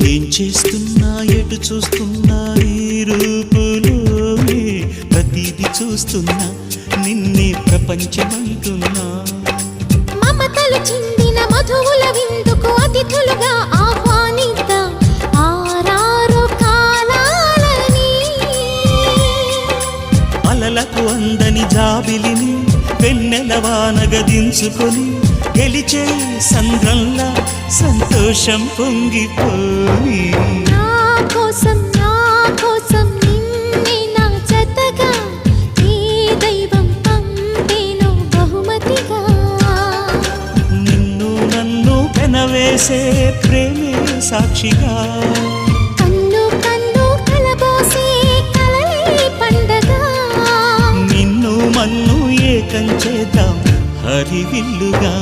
ఏం చేస్తున్నా ఎటు చూస్తున్నా ఈ రూపులోనే ప్రతిదీ చూస్తున్నా నిన్నే ప్రపంచమంటున్నా మమతలు చిందిన మధువుల విందుకు అతిథులుగా ఆహ్వానిద్దాం ఆరారు కాలాలని అలలకు అందని జాబిలిని వెన్నెలవానగ దించుకొని గెలిచే సంద్రంలా సంతోషం పొంగిపోని నా కోసం నిన్నే నా జతగా ఈ దైవం పంపేను బహుమతిగా నిన్ను నన్ను పెనవేసే ప్రేమే సాక్షిగా కన్ను కన్ను కలబోసే కలలే పండగ నిన్ను మన్ను ఏకం చేద్దాం హరివిల్లుగా